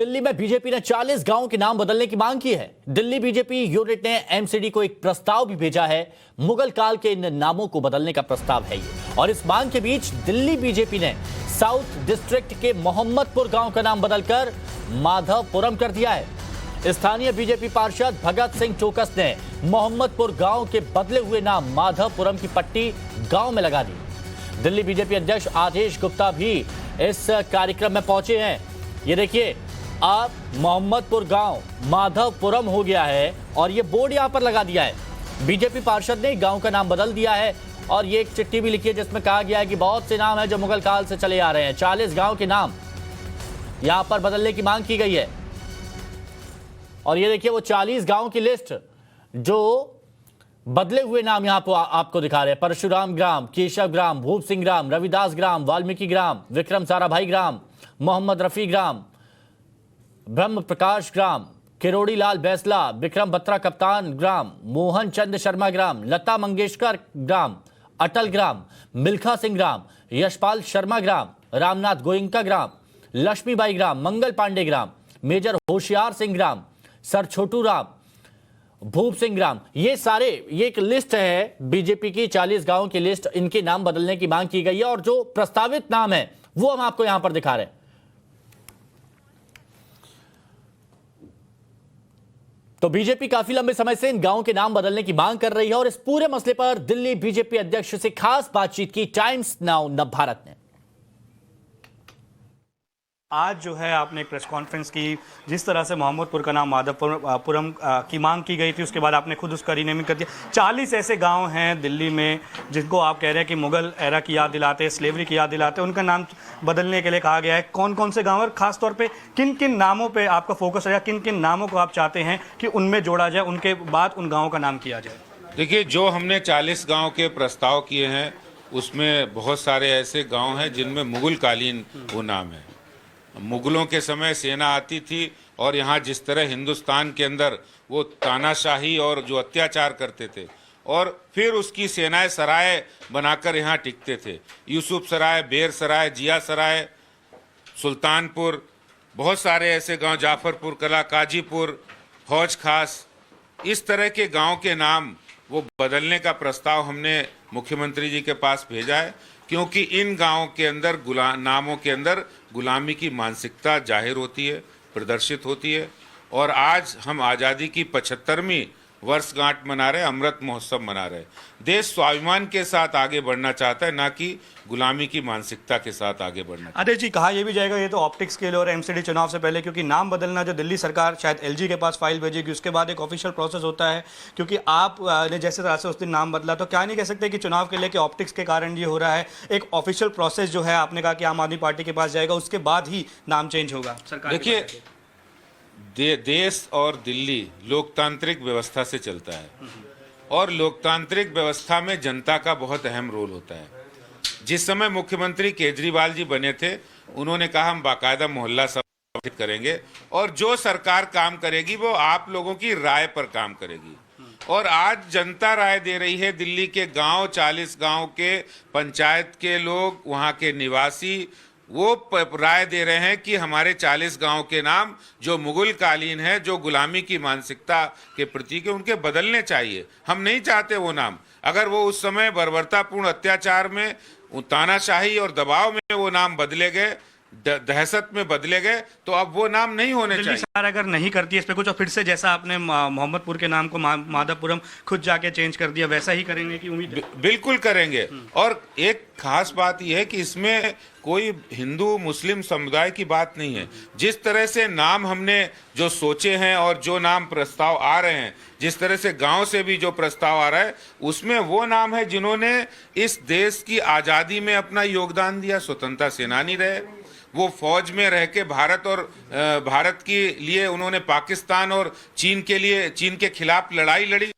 दिल्ली में बीजेपी ने 40 गांवों के नाम बदलने की मांग की है। दिल्ली बीजेपी यूनिट ने एमसीडी को एक प्रस्ताव भी भेजा है। मुगल काल के इन नामों को बदलने का प्रस्ताव है ये। और इस मांग के बीच दिल्ली बीजेपी ने साउथ डिस्ट्रिक्ट के मोहम्मदपुर गांव का नाम बदलकर माधवपुरम कर दिया है। स्थानीय बीजेपी पार्षद भगत सिंह टोकस ने मोहम्मदपुर गांव के बदले हुए नाम माधवपुरम की पट्टी गांव में लगा दी। दिल्ली बीजेपी अध्यक्ष आदेश गुप्ता भी इस कार्यक्रम में पहुंचे हैं। ये देखिए, अब मोहम्मदपुर गांव माधवपुरम हो गया है और ये बोर्ड यहां पर लगा दिया है। बीजेपी पार्षद ने गांव का नाम बदल दिया है और ये एक चिट्ठी भी लिखी है जिसमें कहा गया है कि बहुत से नाम हैं जो मुगल काल से चले आ रहे हैं। 40 गांव के नाम यहां पर बदलने की मांग की गई है। और ये देखिए, वो 40 गांव की लिस्ट जो बदले हुए नाम यहां पर आपको दिखा रहे हैं। परशुराम ग्राम, केशव ग्राम, भूप सिंह ग्राम, रविदास ग्राम, वाल्मीकि ग्राम, विक्रम साराभाई ग्राम, मोहम्मद रफी ग्राम, ब्रह्म प्रकाश ग्राम, किरोड़ी लाल बैसला, विक्रम बत्रा कप्तान ग्राम, मोहन चंद शर्मा ग्राम, लता मंगेशकर ग्राम, अटल ग्राम, मिल्खा सिंह ग्राम, यशपाल शर्मा ग्राम, रामनाथ गोयंका ग्राम, लक्ष्मीबाई ग्राम, मंगल पांडे ग्राम, मेजर होशियार सिंह ग्राम, सर छोटू राम, भूप सिंह ग्राम। ये एक लिस्ट है बीजेपी की 40 गांवों की लिस्ट। इनके नाम बदलने की मांग की गई है और जो प्रस्तावित नाम है वो हम आपको यहां पर दिखा रहे हैं। तो बीजेपी काफी लंबे समय से इन गांवों के नाम बदलने की मांग कर रही है और इस पूरे मसले पर दिल्ली बीजेपी अध्यक्ष से खास बातचीत की टाइम्स नाउ नवभारत ने। आज जो है आपने एक प्रेस कॉन्फ्रेंस की, जिस तरह से मोहम्मदपुर का नाम माधवपुरम की मांग की गई थी, उसके बाद आपने खुद उसका रीनेमिंग कर दिया। 40 ऐसे गांव हैं दिल्ली में जिनको आप कह रहे हैं कि मुगल एरा की याद दिलाते हैं, स्लेवरी की याद दिलाते हैं, उनका नाम बदलने के लिए कहा गया है। कौन कौन से गाँव और खासतौर पर किन किन नामों पर आपका फोकस रहेगा, किन किन नामों को आप चाहते हैं कि उनमें जोड़ा जाए, उनके बाद उन गाँवों का नाम किया जाए? देखिए, जो हमने 40 गांव के प्रस्ताव किए हैं उसमें बहुत सारे ऐसे गांव हैं जिनमें मुगल कालीन वो नाम है। मुगलों के समय सेना आती थी और यहाँ जिस तरह हिंदुस्तान के अंदर वो तानाशाही और जो अत्याचार करते थे और फिर उसकी सेनाएं सराय बनाकर यहाँ टिकते थे। यूसुफ सराय, बेर सराय, जिया सराय, सुल्तानपुर, बहुत सारे ऐसे गांव, जाफरपुर कला, काजीपुर, हौज खास, इस तरह के गांव के नाम वो बदलने का प्रस्ताव हमने मुख्यमंत्री जी के पास भेजा है, क्योंकि इन गांवों के अंदर नामों के अंदर गुलामी की मानसिकता जाहिर होती है, प्रदर्शित होती है। और आज हम आज़ादी की 75वीं वर्षगांठ मना रहे, अमृत महोत्सव मना रहे। देश स्वाभिमान के साथ आगे बढ़ना चाहता है, ना कि गुलामी की मानसिकता के साथ आगे बढ़ना। आदेश जी, कहा यह भी जाएगा ये तो ऑप्टिक्स के लिए और एमसीडी चुनाव से पहले, क्योंकि नाम बदलना जो दिल्ली सरकार शायद एलजी के पास फाइल भेजेगी, उसके बाद एक ऑफिशियल प्रोसेस होता है। क्योंकि आप ने जैसे तरह से उस दिन नाम बदला, तो क्या नहीं कह सकते कि चुनाव के लिए कि ऑप्टिक्स के कारण ये हो रहा है? एक ऑफिशियल प्रोसेस जो है, आपने कहा कि आम आदमी पार्टी के पास जाएगा, उसके बाद ही नाम चेंज होगा सरकार। देखिए, देश और दिल्ली लोकतांत्रिक व्यवस्था से चलता है और लोकतांत्रिक व्यवस्था में जनता का बहुत अहम रोल होता है। जिस समय मुख्यमंत्री केजरीवाल जी बने थे, उन्होंने कहा हम बाकायदा मोहल्ला सभा करेंगे और जो सरकार काम करेगी वो आप लोगों की राय पर काम करेगी। और आज जनता राय दे रही है। दिल्ली के गांव, 40 गांव के पंचायत के लोग, वहां के निवासी, वो राय दे रहे हैं कि हमारे 40 गांव के नाम जो मुगल कालीन है, जो गुलामी की मानसिकता के प्रतीक है, उनके बदलने चाहिए। हम नहीं चाहते वो नाम। अगर वो उस समय बर्बरतापूर्ण अत्याचार में, तानाशाही और दबाव में वो नाम बदले गए, दहशत में बदले गए, तो अब वो नाम नहीं होने चाहिए। सरकार अगर नहीं करती इस पे कुछ, और फिर से जैसा आपने मोहम्मदपुर के नाम को माधवपुरम खुद जाके चेंज कर दिया, वैसा ही करेंगे की उम्मीद है? बिल्कुल करेंगे। और एक खास बात यह है कि इसमें कोई हिंदू मुस्लिम समुदाय की बात नहीं है। जिस तरह से नाम हमने जो सोचे हैं और जो नाम प्रस्ताव आ रहे हैं, जिस तरह से गांव से भी जो प्रस्ताव आ रहा है, उसमें वो नाम है जिन्होंने इस देश की आज़ादी में अपना योगदान दिया, स्वतंत्रता सेनानी रहे, वो फौज में रह के भारत के लिए उन्होंने पाकिस्तान और चीन के खिलाफ लड़ाई लड़ी।